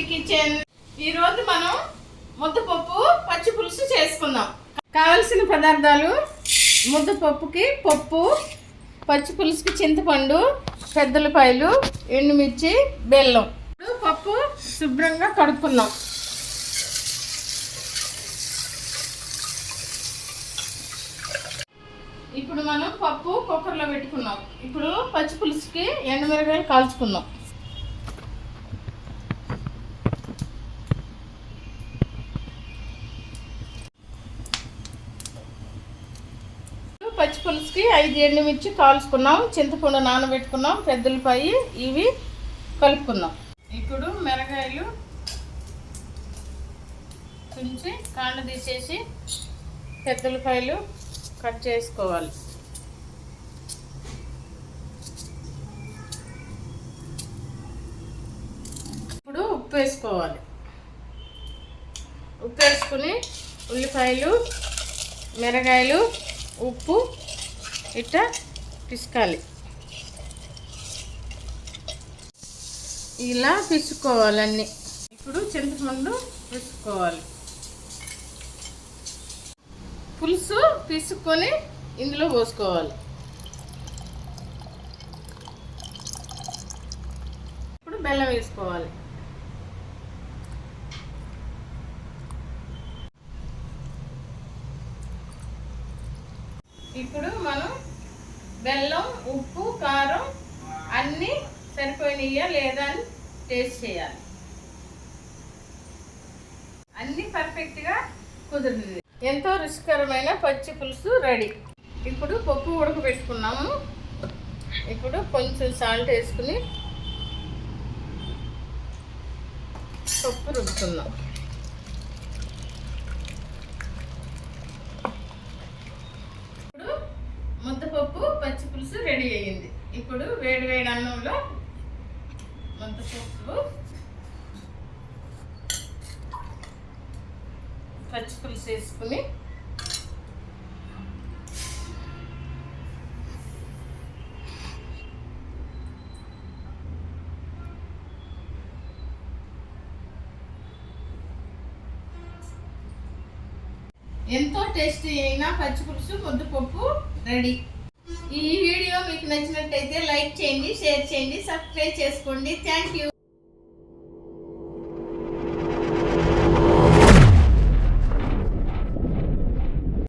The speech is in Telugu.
శాంతి కిచెన్. ఈరోజు మనం ముద్దపప్పు పచ్చి పులుసు చేసుకుందాం. కావలసిన పదార్థాలు: ముద్దపప్పుకి పప్పు, పచ్చి పులుసుకి చింతపండు, పెద్దలపాయలు, ఎండుమిర్చి, బెల్లం. పప్పు శుభ్రంగా కడుక్కుందాం. ఇప్పుడు మనం పప్పు కుక్కర్లో పెట్టుకున్నాం. ఇప్పుడు పచ్చి పులుసుకి ఎండుమిరపకాయలు కాల్చుకుందాం. పచ్చి పులుసుకి 5 ఎండుమిర్చి కాల్చుకున్నాం, చింతపండు నానబెట్టుకున్నాం, పెద్దలపాయి ఇవి కలుపుకుందాం. ఇప్పుడు మిరగాయలు తుంచి కాండ తీసేసి పెద్దలపాయలు కట్ చేసుకోవాలి. ఇప్పుడు ఉప్పు వేసుకోవాలి. ఉప్పు వేసుకుని ఉల్లిపాయలు, మిరగాయలు, ఉప్పు ఇట్లా పిసుకాలి. ఇలా పిసుకోవాలి అన్నీ. ఇప్పుడు చింతపండు పిసుకోవాలి. పులుసు తీసుకొని ఇందులో పోసుకోవాలి. ఇప్పుడు బెల్లం వేసుకోవాలి. ఇప్పుడు మనం బెల్లం, ఉప్పు, కారం అన్నీ సరిపోయినాయా లేదా అని టేస్ట్ చేయాలి. అన్నీ పర్ఫెక్ట్గా కుదిరింది. ఎంతో రుచికరమైన పచ్చి పులుసు రెడీ. ఇప్పుడు పప్పు ఉడకబెట్టుకున్నాము. ఇప్పుడు కొంచెం సాల్ట్ వేసుకుని పప్పు రుబ్బుకుందాం. ఇప్పుడు ముద్దపప్పు పచ్చి పులుసు రెడీ అయ్యింది. ఇప్పుడు వేడి వేడి అన్నంలో ముద్దపప్పు పచ్చి పులుసు వేసుకుని ఎంతో టేస్టీ అయిన పచ్చి పులుసు ముద్దపప్పు రెడీ. ఈ వీడియో మీకు నచ్చినట్టయితే లైక్ చేయండి, షేర్ చేయండి, సబ్స్క్రైబ్ చేసుకోండి. Thank you.